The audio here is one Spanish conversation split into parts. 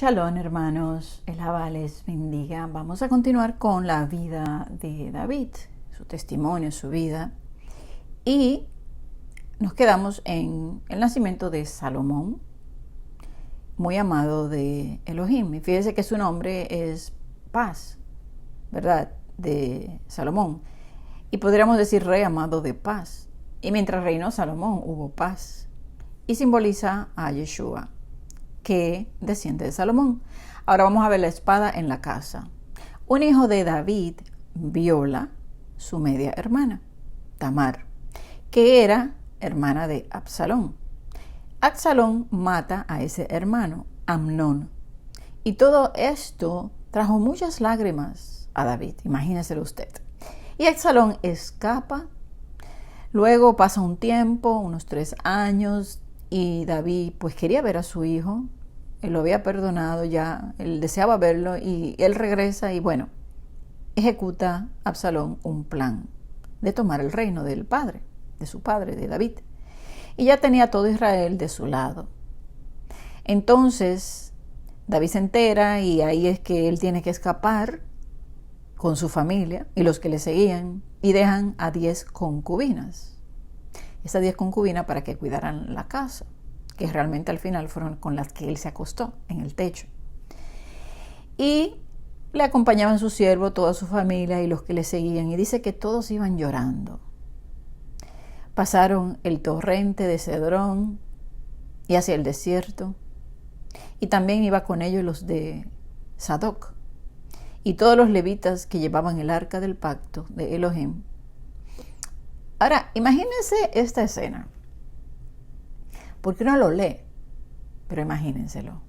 Shalom, hermanos, el Abba les bendiga. Vamos a continuar con la vida de David, su testimonio, su vida. Y nos quedamos en el nacimiento de Salomón, muy amado de Elohim. Y fíjense que su nombre es Paz, ¿verdad? De Salomón. Y podríamos decir rey amado de paz. Y mientras reinó Salomón hubo paz. Y simboliza a Yeshua, que desciende de Salomón. Ahora vamos a ver la espada en la casa. Un hijo de David viola su media hermana, Tamar, que era hermana de Absalón. Absalón mata a ese hermano, Amnón. Y todo esto trajo muchas lágrimas a David, imagíneselo usted. Y Absalón escapa. Luego pasa un tiempo, unos 3 años, y David pues quería ver a su hijo. Él lo había perdonado ya, él deseaba verlo y él regresa y bueno, ejecuta Absalón un plan de tomar el reino del padre, de su padre, de David. Y ya tenía todo Israel de su lado. Entonces David se entera y ahí es que él tiene que escapar con su familia y los que le seguían y dejan a 10 concubinas. Esas 10 concubinas para que cuidaran la casa, que realmente al final fueron con las que él se acostó en el techo. Y le acompañaban su siervo, toda su familia y los que le seguían. Y dice que todos iban llorando. Pasaron el torrente de Cedrón y hacia el desierto. Y también iba con ellos los de Sadoc y todos los levitas que llevaban el arca del pacto de Elohim. Ahora, imagínense esta escena. Porque uno lo lee, pero imagínenselo.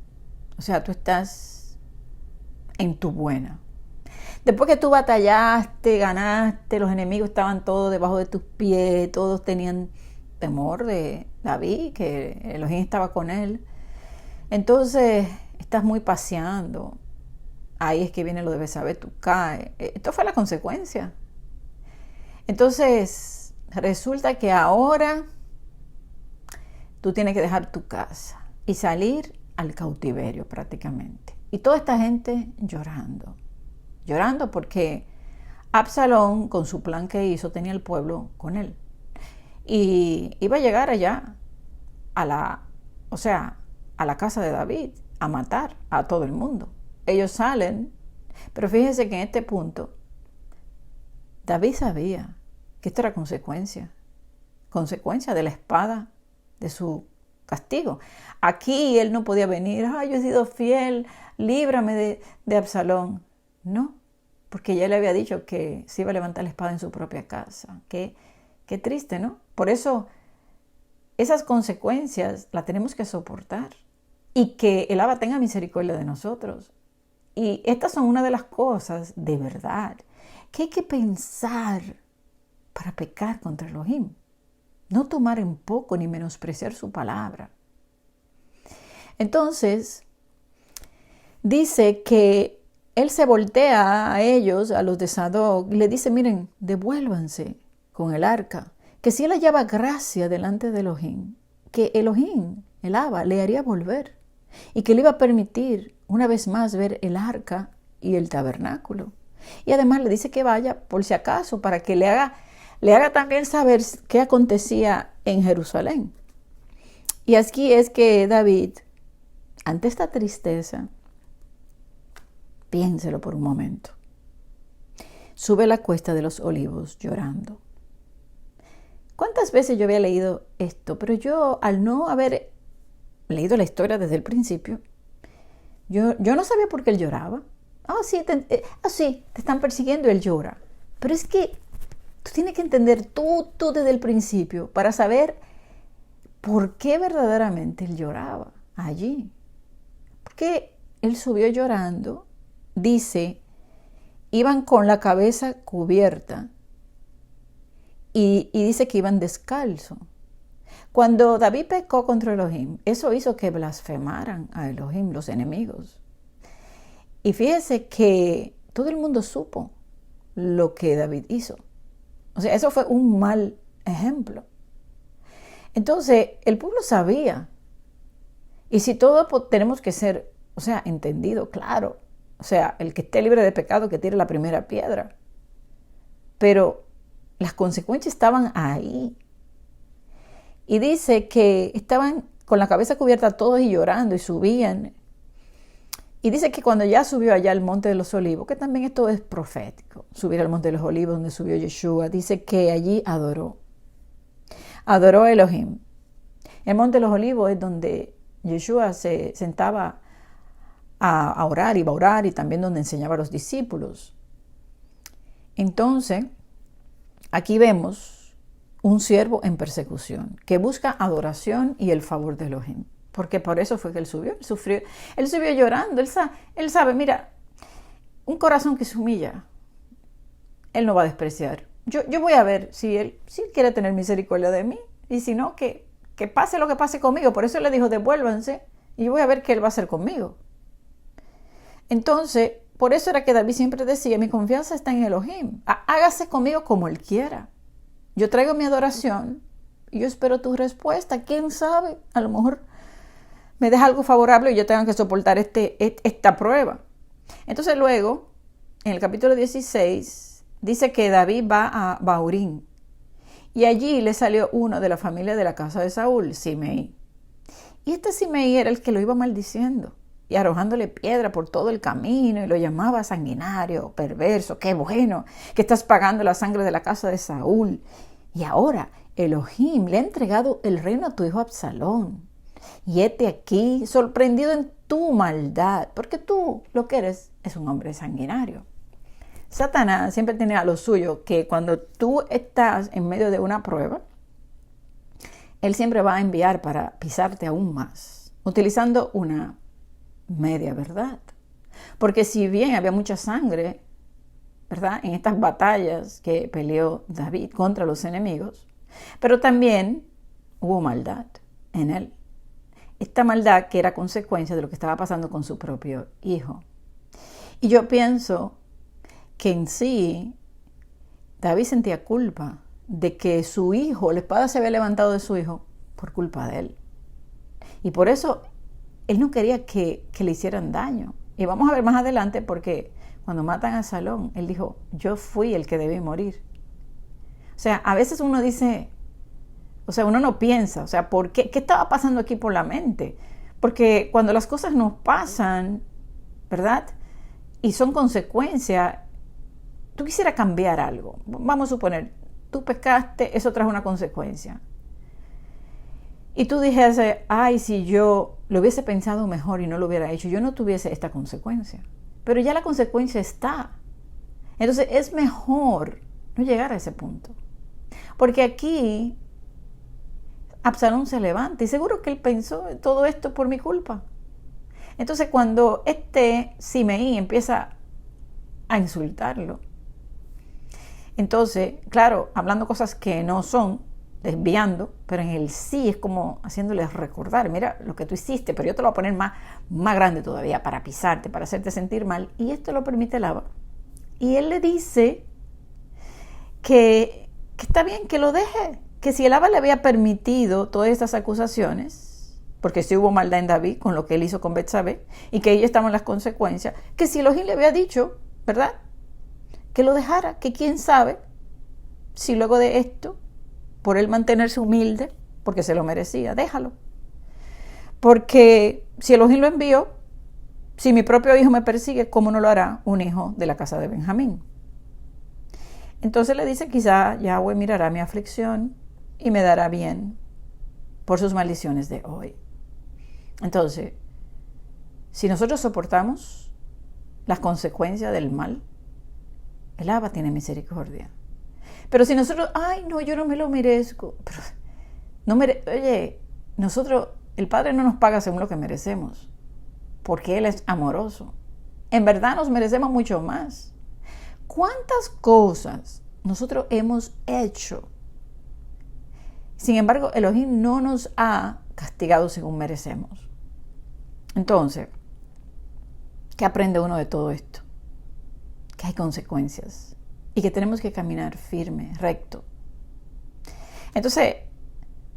O sea, tú estás en tu buena. Después que tú batallaste, ganaste, los enemigos estaban todos debajo de tus pies, todos tenían temor de David, que Elohim estaba con él. Entonces, estás muy paseando. Ahí es que viene lo de Betsabé, tú caes. Esto fue la consecuencia. Entonces, resulta que ahora tú tienes que dejar tu casa y salir al cautiverio prácticamente. Y toda esta gente llorando. Llorando porque Absalón, con su plan que hizo, tenía el pueblo con él. Y iba a llegar allá a la casa de David, a matar a todo el mundo. Ellos salen, pero fíjense que en este punto David sabía que esto era consecuencia de la espada de su castigo. Aquí él no podía venir, yo he sido fiel, líbrame de Absalón. No, porque ya le había dicho que se iba a levantar la espada en su propia casa. Qué triste, ¿no? Por eso esas consecuencias las tenemos que soportar y que el Abba tenga misericordia de nosotros. Y estas son una de las cosas de verdad que hay que pensar para pecar contra Elohim. No tomar en poco ni menospreciar su palabra. Entonces, dice que él se voltea a ellos, a los de Sadoc, y le dice, miren, devuélvanse con el arca, que si él hallaba gracia delante de Elohim, que Elohim, el Abba, le haría volver, y que le iba a permitir una vez más ver el arca y el tabernáculo. Y además le dice que vaya por si acaso, para que le haga también saber qué acontecía en Jerusalén. Y aquí es que David, ante esta tristeza, piénselo por un momento, sube la cuesta de los olivos llorando. ¿Cuántas veces yo había leído esto? Pero yo, al no haber leído la historia desde el principio, yo no sabía por qué él lloraba. Sí, te están persiguiendo, él llora. Pero es que tú tienes que entender tú desde el principio para saber por qué verdaderamente él lloraba allí. Porque él subió llorando, dice, iban con la cabeza cubierta y dice que iban descalzo. Cuando David pecó contra Elohim, eso hizo que blasfemaran a Elohim, los enemigos. Y fíjese que todo el mundo supo lo que David hizo. O sea, eso fue un mal ejemplo. Entonces, el pueblo sabía. Y si todos tenemos que ser o sea, entendido, claro. O sea, el que esté libre de pecado que tire la primera piedra. Pero las consecuencias estaban ahí. Y dice que estaban con la cabeza cubierta todos y llorando y subían. Y dice que cuando ya subió allá al Monte de los Olivos, que también esto es profético, subir al Monte de los Olivos donde subió Yeshua, dice que allí adoró a Elohim. El Monte de los Olivos es donde Yeshua se sentaba a orar, iba a orar, y también donde enseñaba a los discípulos. Entonces, aquí vemos un siervo en persecución que busca adoración y el favor de Elohim. Porque por eso fue que él subió, él subió llorando, él sabe, mira, un corazón que se humilla, él no va a despreciar. Yo voy a ver si él quiere tener misericordia de mí, y si no, que pase lo que pase conmigo. Por eso él le dijo, devuélvanse, y yo voy a ver qué él va a hacer conmigo. Entonces, por eso era que David siempre decía, mi confianza está en Elohim, hágase conmigo como él quiera. Yo traigo mi adoración, y yo espero tu respuesta. ¿Quién sabe? A lo mejor me deja algo favorable y yo tengo que soportar esta prueba. Entonces luego, en el capítulo 16, dice que David va a Baurín. Y allí le salió uno de la familia de la casa de Saúl, Simei. Y este Simei era el que lo iba maldiciendo y arrojándole piedra por todo el camino, y lo llamaba sanguinario, perverso. Qué bueno que estás pagando la sangre de la casa de Saúl. Y ahora Elohim le ha entregado el reino a tu hijo Absalón. Y hete aquí, sorprendido en tu maldad, porque tú lo que eres es un hombre sanguinario. Satanás siempre tiene a lo suyo que cuando tú estás en medio de una prueba, él siempre va a enviar para pisarte aún más, utilizando una media verdad. Porque si bien había mucha sangre, ¿verdad?, en estas batallas que peleó David contra los enemigos, pero también hubo maldad en él. Esta maldad que era consecuencia de lo que estaba pasando con su propio hijo. Y yo pienso que en sí David sentía culpa de que su hijo, la espada se había levantado de su hijo por culpa de él. Y por eso él no quería que le hicieran daño. Y vamos a ver más adelante, porque cuando matan a Absalón, él dijo, yo fui el que debí morir. O sea, a veces uno dice, o sea, uno no piensa, o sea, ¿por qué? ¿Qué estaba pasando aquí por la mente? Porque cuando las cosas nos pasan, ¿verdad?, y son consecuencias, tú quisieras cambiar algo. Vamos a suponer, tú pecaste, eso trajo una consecuencia. Y tú dijese, ay, si yo lo hubiese pensado mejor y no lo hubiera hecho, yo no tuviese esta consecuencia. Pero ya la consecuencia está. Entonces es mejor no llegar a ese punto. Porque aquí Absalón se levanta y seguro que él pensó, todo esto por mi culpa. Entonces cuando Simei empieza a insultarlo, entonces, claro, hablando cosas que no son, desviando, pero en el sí es como haciéndoles recordar, mira lo que tú hiciste, pero yo te lo voy a poner más grande todavía para pisarte, para hacerte sentir mal, y esto lo permite el Abba. Y él le dice que está bien, que lo deje, que si el Abba le había permitido todas estas acusaciones, porque sí hubo maldad en David con lo que él hizo con Betsabé, y que ahí estaban las consecuencias, que si Elohim le había dicho, ¿verdad?, que lo dejara, que quién sabe si luego de esto, por él mantenerse humilde, porque se lo merecía, déjalo. Porque si Elohim lo envió, si mi propio hijo me persigue, ¿cómo no lo hará un hijo de la casa de Benjamín? Entonces le dice, quizá Yahweh mirará mi aflicción y me dará bien por sus maldiciones de hoy. Entonces, si nosotros soportamos las consecuencias del mal, el Abba tiene misericordia. Pero si nosotros, ay, no, yo no me lo merezco. Pero oye, nosotros, el Padre no nos paga según lo que merecemos, porque Él es amoroso. En verdad nos merecemos mucho más. ¿Cuántas cosas nosotros hemos hecho? Sin embargo, Elohim no nos ha castigado según merecemos. Entonces, ¿qué aprende uno de todo esto? Que hay consecuencias y que tenemos que caminar firme, recto. Entonces,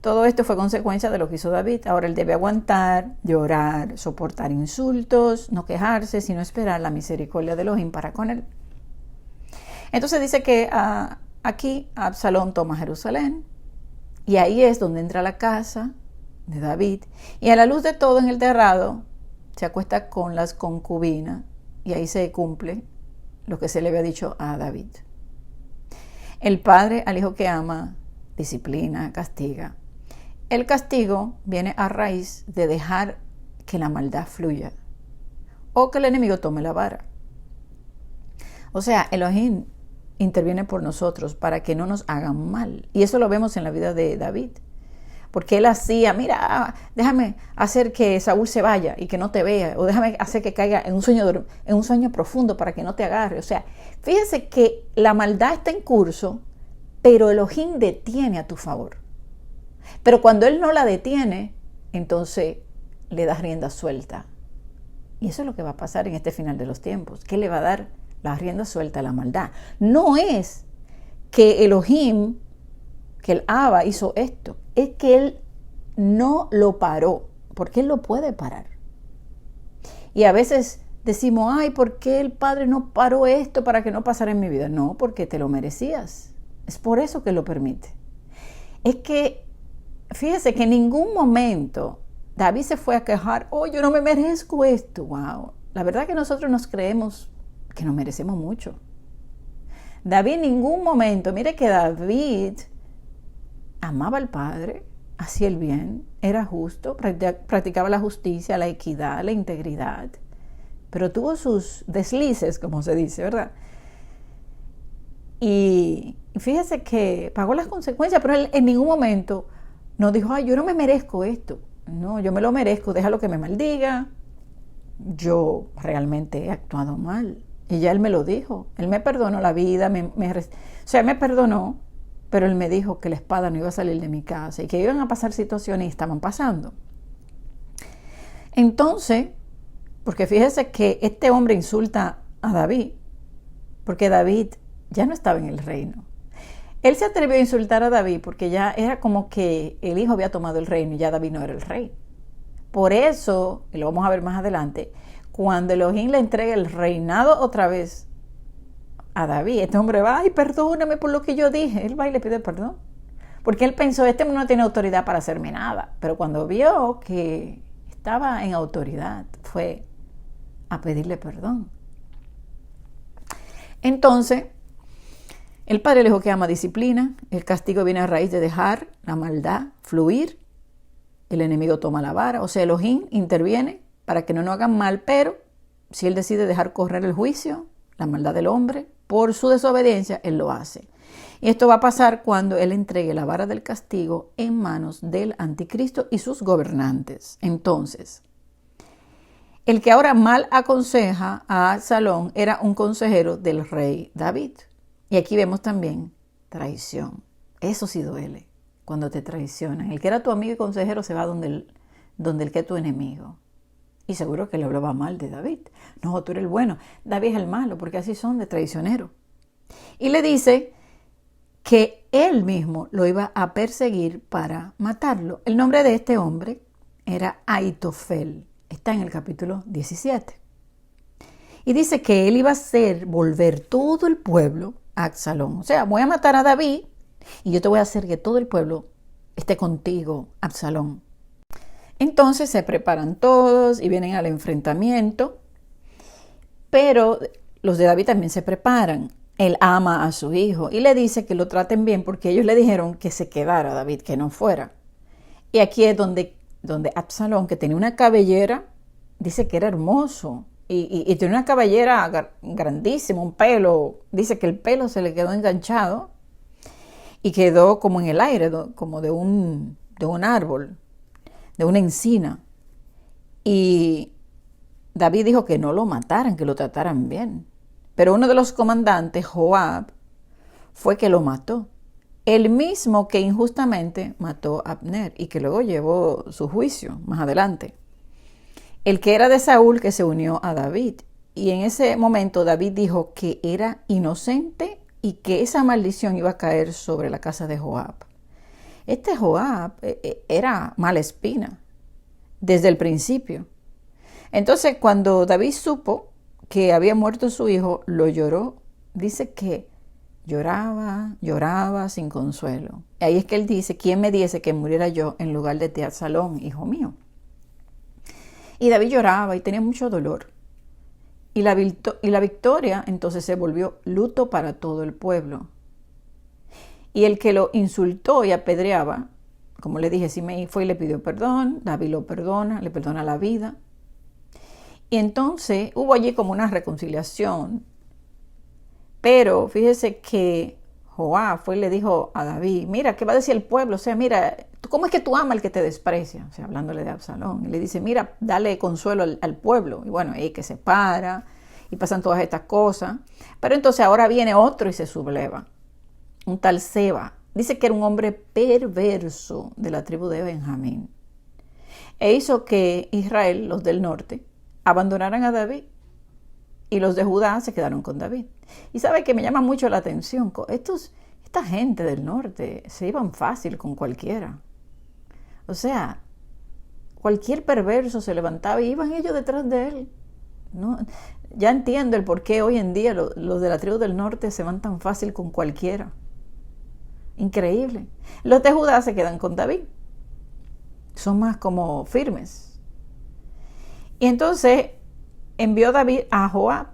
todo esto fue consecuencia de lo que hizo David. Ahora él debe aguantar, llorar, soportar insultos, no quejarse, sino esperar la misericordia de Elohim para con él. Entonces dice que aquí Absalón toma Jerusalén, y ahí es donde entra a la casa de David, y a la luz de todo en el terrado se acuesta con las concubinas, y ahí se cumple lo que se le había dicho a David. El padre al hijo que ama disciplina, castiga. El castigo viene a raíz de dejar que la maldad fluya o que el enemigo tome la vara. O sea, Elohim interviene por nosotros para que no nos hagan mal. Y eso lo vemos en la vida de David. Porque él hacía, mira, déjame hacer que Saúl se vaya y que no te vea, o déjame hacer que caiga en un sueño profundo para que no te agarre. O sea, fíjese que la maldad está en curso, pero Elohim detiene a tu favor. Pero cuando él no la detiene, entonces le das rienda suelta. Y eso es lo que va a pasar en este final de los tiempos, que le va a dar la rienda suelta a la maldad. No es que Elohim, que el Abba hizo esto, es que él no lo paró, porque él lo puede parar. Y a veces decimos, ay, ¿por qué el Padre no paró esto para que no pasara en mi vida? No, porque te lo merecías. Es por eso que lo permite. Es que, fíjese que en ningún momento David se fue a quejar, oh, yo no me merezco esto. Wow. La verdad que nosotros nos creemos que nos merecemos mucho. David en ningún momento, mire que David amaba al Padre, hacía el bien, era justo, practicaba la justicia, la equidad, la integridad, pero tuvo sus deslices, como se dice, ¿verdad? Y fíjese que pagó las consecuencias, pero él en ningún momento nos dijo, ay, yo no me merezco esto. No, yo me lo merezco, déjalo que me maldiga. Yo realmente he actuado mal. Y ya él me lo dijo. Él me perdonó la vida, me perdonó, pero él me dijo que la espada no iba a salir de mi casa y que iban a pasar situaciones y estaban pasando. Entonces, porque fíjese que este hombre insulta a David, porque David ya no estaba en el reino. Él se atrevió a insultar a David porque ya era como que el hijo había tomado el reino y ya David no era el rey. Por eso, y lo vamos a ver más adelante, cuando Elohim le entrega el reinado otra vez a David, este hombre va, ay, perdóname por lo que yo dije. Él va y le pide perdón. Porque él pensó, este no tiene autoridad para hacerme nada. Pero cuando vio que estaba en autoridad, fue a pedirle perdón. Entonces, el padre le dijo que ama disciplina. El castigo viene a raíz de dejar la maldad fluir. El enemigo toma la vara. O sea, Elohim interviene para que no nos hagan mal, pero si él decide dejar correr el juicio, la maldad del hombre, por su desobediencia, él lo hace. Y esto va a pasar cuando él entregue la vara del castigo en manos del anticristo y sus gobernantes. Entonces, el que ahora mal aconseja a Absalón era un consejero del rey David. Y aquí vemos también traición. Eso sí duele, cuando te traicionan. El que era tu amigo y consejero se va donde el que es tu enemigo. Y seguro que le hablaba mal de David. No, tú eres el bueno. David es el malo, porque así son de traicionero. Y le dice que él mismo lo iba a perseguir para matarlo. El nombre de este hombre era Aitofel. Está en el capítulo 17. Y dice que él iba a hacer volver todo el pueblo a Absalón. O sea, voy a matar a David y yo te voy a hacer que todo el pueblo esté contigo, Absalón. Entonces se preparan todos y vienen al enfrentamiento, pero los de David también se preparan. Él ama a su hijo y le dice que lo traten bien porque ellos le dijeron que se quedara David, que no fuera. Y aquí es donde Absalón, que tenía una cabellera, dice que era hermoso y tenía una cabellera grandísima, un pelo, dice que el pelo se le quedó enganchado y quedó como en el aire, como de un árbol, de una encina. Y David dijo que no lo mataran, que lo trataran bien. Pero uno de los comandantes, Joab, fue que lo mató. El mismo que injustamente mató a Abner y que luego llevó su juicio más adelante. El que era de Saúl que se unió a David. Y en ese momento David dijo que era inocente y que esa maldición iba a caer sobre la casa de Joab. Este Joab era mala espina desde el principio. Entonces, cuando David supo que había muerto su hijo, lo lloró. Dice que lloraba sin consuelo. Ahí es que él dice, ¿quién me diese que muriera yo en lugar de ti, Absalón, hijo mío? Y David lloraba y tenía mucho dolor. Y la victoria entonces se volvió luto para todo el pueblo. Y el que lo insultó y apedreaba, como le dije, Simei fue y le pidió perdón, David lo perdona, le perdona la vida. Y entonces hubo allí como una reconciliación. Pero fíjese que Joab fue y le dijo a David, mira, ¿qué va a decir el pueblo? O sea, mira, ¿cómo es que tú amas al que te desprecia? O sea, hablándole de Absalón. Y le dice, mira, dale consuelo al pueblo. Y bueno, ahí que se para y pasan todas estas cosas. Pero entonces ahora viene otro y se subleva. Un tal Seba. Dice que era un hombre perverso de la tribu de Benjamín. E hizo que Israel, los del norte, abandonaran a David. Y los de Judá se quedaron con David. Y sabe que me llama mucho la atención. Esta gente del norte se iban fácil con cualquiera. O sea, cualquier perverso se levantaba y iban ellos detrás de él. ¿No? Ya entiendo el por qué hoy en día los de la tribu del norte se van tan fácil con cualquiera. Increíble. Los de Judá se quedan con David. Son más como firmes. Y entonces envió David a Joab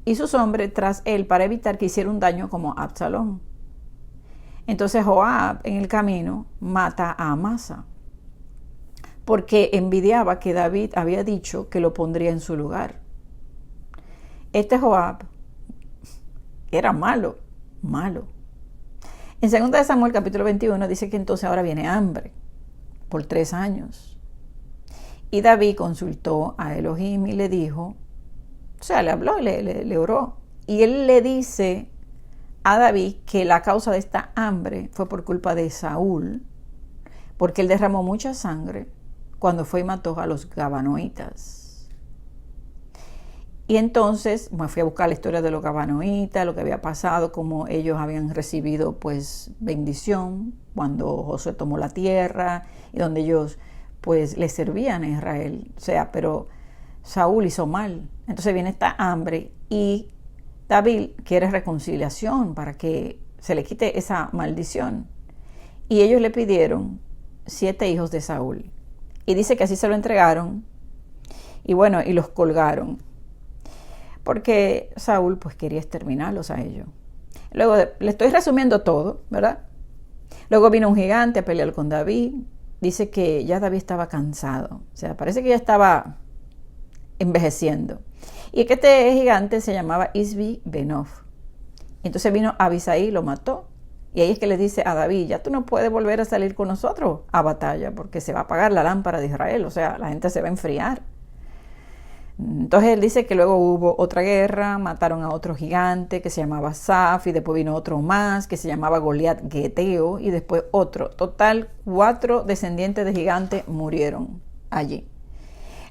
y sus hombres tras él para evitar que hiciera un daño como Absalón. Entonces Joab en el camino mata a Amasa porque envidiaba que David había dicho que lo pondría en su lugar. Este Joab era malo. En 2 Samuel capítulo 21 dice que entonces ahora viene hambre por 3 años. Y David consultó a Elohim y le dijo, o sea, le habló y le oró. Y él le dice a David que la causa de esta hambre fue por culpa de Saúl, porque él derramó mucha sangre cuando fue y mató a los gabanoitas. Y entonces me fui a buscar la historia de los gabanoitas, lo que había pasado, cómo ellos habían recibido pues bendición cuando Josué tomó la tierra y donde ellos pues les servían a Israel. O sea, pero Saúl hizo mal. Entonces viene esta hambre y David quiere reconciliación para que se le quite esa maldición. Y ellos le pidieron 7 hijos de Saúl. Y dice que así se lo entregaron. Y bueno, y los colgaron. Porque Saúl pues quería exterminarlos a ellos. Luego, le estoy resumiendo todo, ¿verdad? Luego vino un gigante a pelear con David. Dice que ya David estaba cansado. O sea, parece que ya estaba envejeciendo. Y que este gigante se llamaba Isbi Benob. Entonces vino Abisai y lo mató. Y ahí es que le dice a David, ya tú no puedes volver a salir con nosotros a batalla porque se va a apagar la lámpara de Israel. O sea, la gente se va a enfriar. Entonces él dice que luego hubo otra guerra, mataron a otro gigante que se llamaba Saf, y después vino otro más que se llamaba Goliat Geteo, y después otro. Total, 4 descendientes de gigantes murieron allí.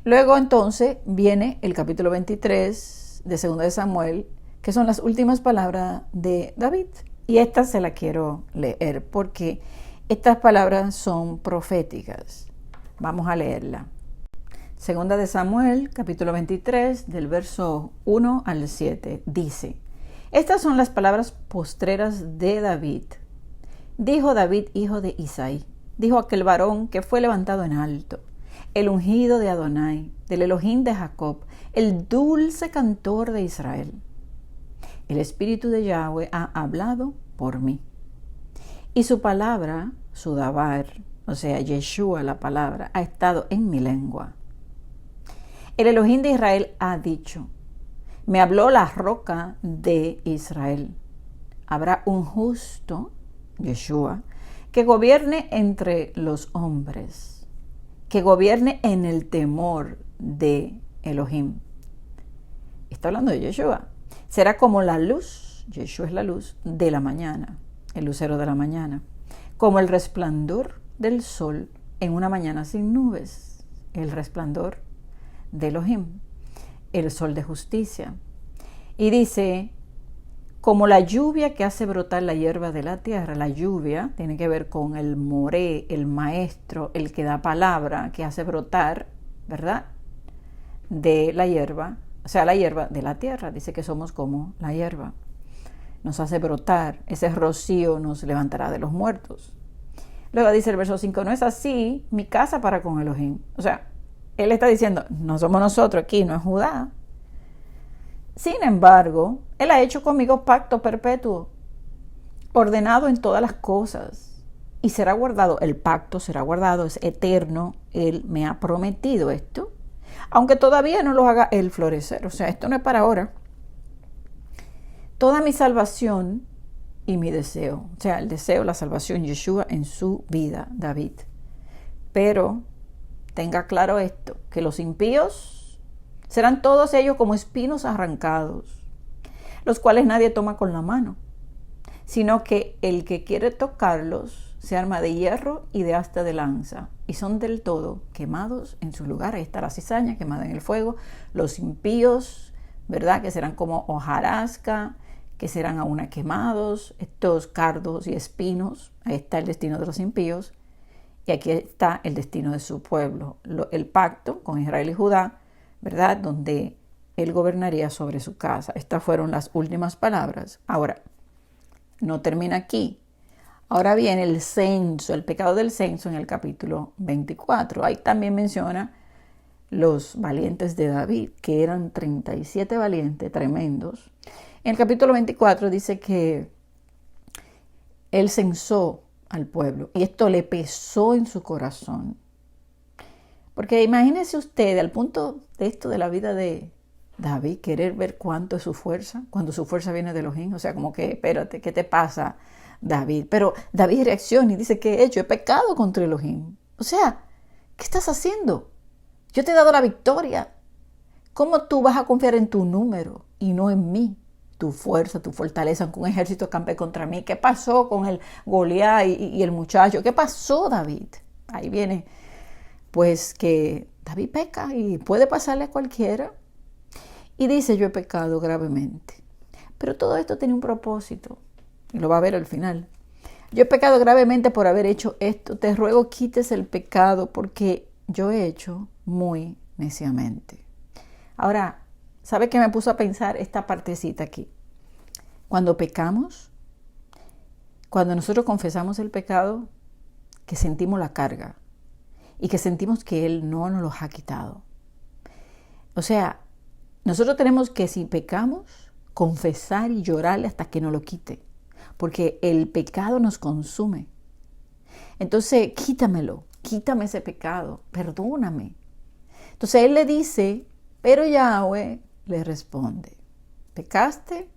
Luego entonces viene el capítulo 23 de 2 de Samuel, que son las últimas palabras de David. Y esta se la quiero leer porque estas palabras son proféticas. Vamos a leerla. 2 de Samuel, capítulo 23, del verso 1 al 7, dice: Estas son las palabras postreras de David. Dijo David, hijo de Isaí, dijo aquel varón que fue levantado en alto, el ungido de Adonai, del Elohim de Jacob, el dulce cantor de Israel. El Espíritu de Yahweh ha hablado por mí. Y su palabra, su dabar, o sea, Yeshua, la palabra, ha estado en mi lengua. El Elohim de Israel ha dicho, me habló la roca de Israel. Habrá un justo, Yeshua, que gobierne entre los hombres, que gobierne en el temor de Elohim. Está hablando de Yeshua. Será como la luz, Yeshua es la luz, de la mañana, el lucero de la mañana, como el resplandor del sol en una mañana sin nubes, el resplandor de Elohim, el sol de justicia. Y dice, como la lluvia que hace brotar la hierba de la tierra. La lluvia tiene que ver con el moré, el maestro, el que da palabra, que hace brotar, ¿verdad?, de la hierba, o sea, la hierba de la tierra. Dice que somos como la hierba. Nos hace brotar, ese rocío nos levantará de los muertos. Luego dice el verso 5, no es así mi casa para con Elohim. O sea, él está diciendo, no somos nosotros aquí, no es Judá. Sin embargo, él ha hecho conmigo pacto perpetuo, ordenado en todas las cosas, y será guardado. El pacto será guardado, es eterno. Él me ha prometido esto, aunque todavía no lo haga él florecer. O sea, esto no es para ahora. Toda mi salvación y mi deseo, o sea, el deseo, la salvación, Yeshua en su vida, David. Pero tenga claro esto, que los impíos serán todos ellos como espinos arrancados, los cuales nadie toma con la mano, sino que el que quiere tocarlos se arma de hierro y de asta de lanza, y son del todo quemados en su lugar. Ahí está la cizaña quemada en el fuego. Los impíos, ¿verdad?, que serán como hojarasca, que serán aún quemados, estos cardos y espinos. Ahí está el destino de los impíos, y aquí está el destino de su pueblo, el pacto con Israel y Judá, ¿verdad?, donde él gobernaría sobre su casa. Estas fueron las últimas palabras. Ahora, no termina aquí. Ahora viene el censo, el pecado del censo en el capítulo 24. Ahí también menciona los valientes de David, que eran 37 valientes tremendos. En el capítulo 24 dice que él censó al pueblo y esto le pesó en su corazón. Porque imagínese usted, al punto de esto de la vida de David, querer ver cuánto es su fuerza, cuando su fuerza viene de Elohim. O sea, como que, espérate, ¿qué te pasa, David? Pero David reacciona y dice, ¿qué he hecho? He pecado contra Elohim. O sea, ¿qué estás haciendo? Yo te he dado la victoria. ¿Cómo tú vas a confiar en tu número y no en mí? Tu fuerza, tu fortaleza, aunque un ejército campe contra mí. ¿Qué pasó con el Goliat y el muchacho? ¿Qué pasó, David? Ahí viene, pues, que David peca y puede pasarle a cualquiera. Y dice, yo he pecado gravemente. Pero todo esto tiene un propósito, y lo va a ver al final. Yo he pecado gravemente por haber hecho esto. Te ruego quites el pecado, porque yo he hecho muy neciamente. Ahora, ¿sabe qué me puso a pensar esta partecita aquí? Cuando pecamos, cuando nosotros confesamos el pecado, que sentimos la carga y que sentimos que Él no nos los ha quitado. O sea, nosotros tenemos que, si pecamos, confesar y llorarle hasta que nos lo quite, porque el pecado nos consume. Entonces, quítamelo, quítame ese pecado, perdóname. Entonces Él le dice, pero Yahweh le responde, ¿pecaste?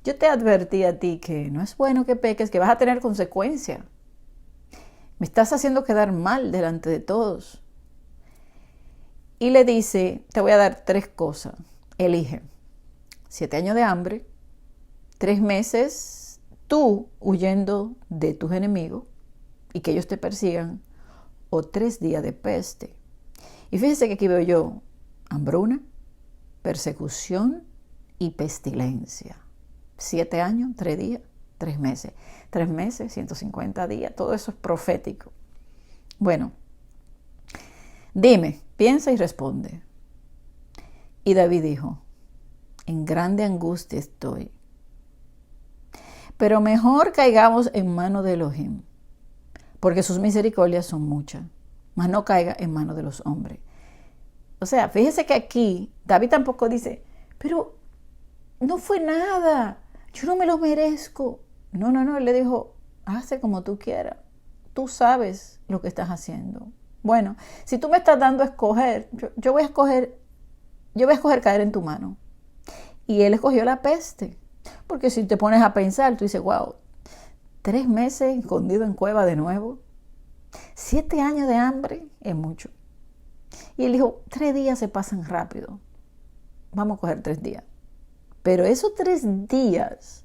Yo te advertí a ti que no es bueno que peques, que vas a tener consecuencias. Me estás haciendo quedar mal delante de todos. Y le dice, te voy a dar 3 cosas. Elige 7 años de hambre, 3 meses tú huyendo de tus enemigos y que ellos te persigan, o 3 días de peste. Y fíjese que aquí veo yo hambruna, persecución y pestilencia. 7 años, 3 días, 3 meses. 3 meses, 150 días. Todo eso es profético. Bueno, dime, piensa y responde. Y David dijo, en grande angustia estoy. Pero mejor caigamos en mano de Elohim, porque sus misericordias son muchas, mas no caiga en mano de los hombres. O sea, fíjese que aquí David tampoco dice, pero no fue nada, yo no me lo merezco. No, él le dijo, hace como tú quieras, tú sabes lo que estás haciendo. Bueno, si tú me estás dando a escoger, yo voy a escoger caer en tu mano. Y él escogió la peste, porque si te pones a pensar, tú dices, wow, 3 meses escondido en cueva de nuevo, 7 años de hambre es mucho. Y él dijo, 3 días se pasan rápido, vamos a coger 3 días. Pero esos 3 días,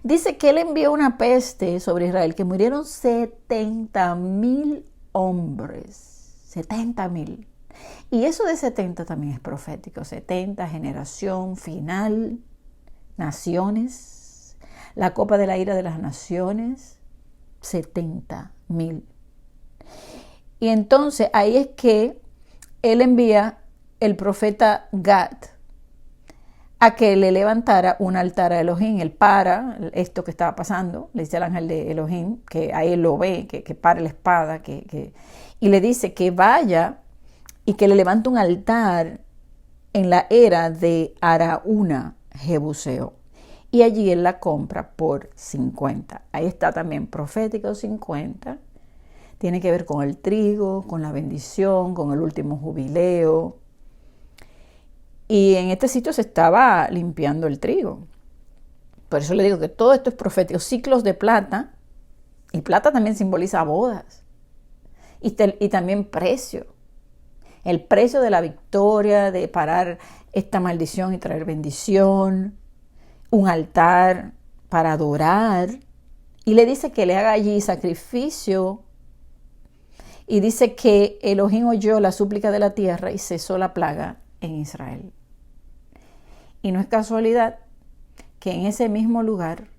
dice que él envió una peste sobre Israel, que murieron 70,000 hombres, 70,000. Y eso de 70 también es profético, 70, generación final, naciones, la copa de la ira de las naciones, 70,000. Y entonces ahí es que él envía el profeta Gad a que le levantara un altar a Elohim. Él para esto que estaba pasando, le dice al ángel de Elohim, que a él lo ve, que pare la espada, y le dice que vaya y que le levante un altar en la era de Araúna, Jebuseo. Y allí él la compra por 50. Ahí está también profético 50. Tiene que ver con el trigo, con la bendición, con el último jubileo. Y en este sitio se estaba limpiando el trigo. Por eso le digo que todo esto es profético. Ciclos de plata. Y plata también simboliza bodas. Y también precio. El precio de la victoria, de parar esta maldición y traer bendición. Un altar para adorar. Y le dice que le haga allí sacrificio. Y dice que Elohim oyó la súplica de la tierra y cesó la plaga en Israel. Y no es casualidad que en ese mismo lugar,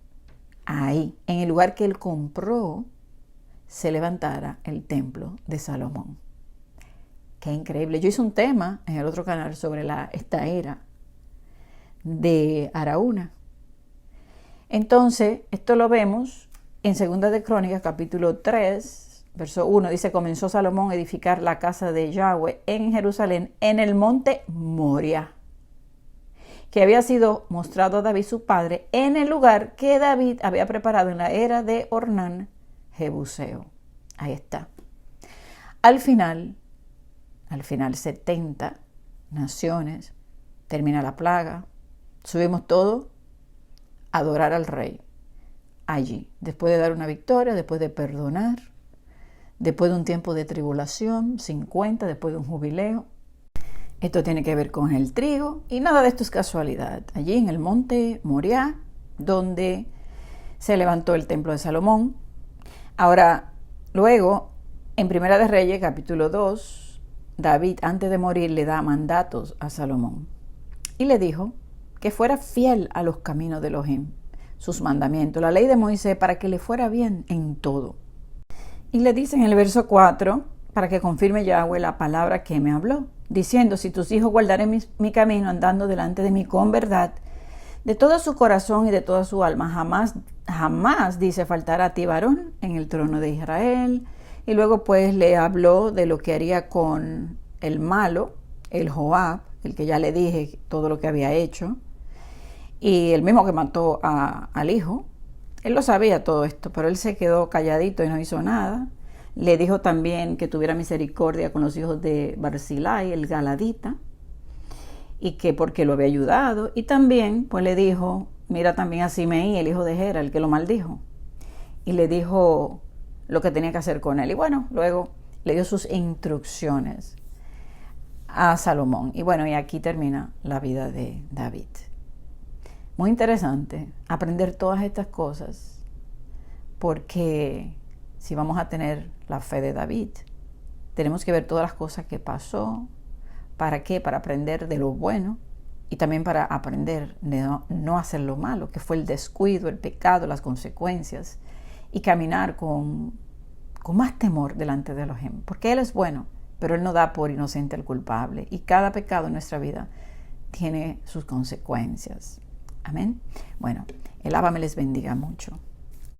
ahí, en el lugar que él compró, se levantara el templo de Salomón. Qué increíble. Yo hice un tema en el otro canal sobre esta era de Araúna. Entonces, esto lo vemos en 2 de Crónicas, capítulo 3, verso 1. Dice, comenzó Salomón a edificar la casa de Yahweh en Jerusalén, en el monte Moria, que había sido mostrado a David su padre, en el lugar que David había preparado en la era de Ornán, Jebuseo. Ahí está. Al final 70 naciones, termina la plaga, subimos todo a adorar al rey allí, después de dar una victoria, después de perdonar, después de un tiempo de tribulación, 50, después de un jubileo. Esto tiene que ver con el trigo y nada de esto es casualidad. Allí en el monte Moriah, donde se levantó el templo de Salomón. Ahora, luego, en Primera de Reyes, capítulo 2, David, antes de morir, le da mandatos a Salomón. Y le dijo que fuera fiel a los caminos de Elohim, sus mandamientos, la ley de Moisés, para que le fuera bien en todo. Y le dice en el verso 4, para que confirme Yahweh la palabra que me habló, diciendo, si tus hijos guardarán mi camino andando delante de mí con verdad, de todo su corazón y de toda su alma, jamás, dice, faltará a ti varón en el trono de Israel. Y luego pues le habló de lo que haría con el malo, el Joab, el que ya le dije todo lo que había hecho, y el mismo que mató al hijo. Él lo sabía todo esto, pero él se quedó calladito y no hizo nada. Le dijo también que tuviera misericordia con los hijos de Barzilai, el galadita, y que porque lo había ayudado. Y también pues le dijo, mira también a Simeí, el hijo de Gera, el que lo maldijo. Y le dijo lo que tenía que hacer con él. Y bueno, luego le dio sus instrucciones a Salomón. Y bueno, y aquí termina la vida de David. Muy interesante aprender todas estas cosas, porque si vamos a tener la fe de David, tenemos que ver todas las cosas que pasó. ¿Para qué? Para aprender de lo bueno y también para aprender de no hacer lo malo, que fue el descuido, el pecado, las consecuencias, y caminar con más temor delante de Elohim, porque Él es bueno, pero Él no da por inocente al culpable, y cada pecado en nuestra vida tiene sus consecuencias. Amén. Bueno, el Abba me les bendiga mucho.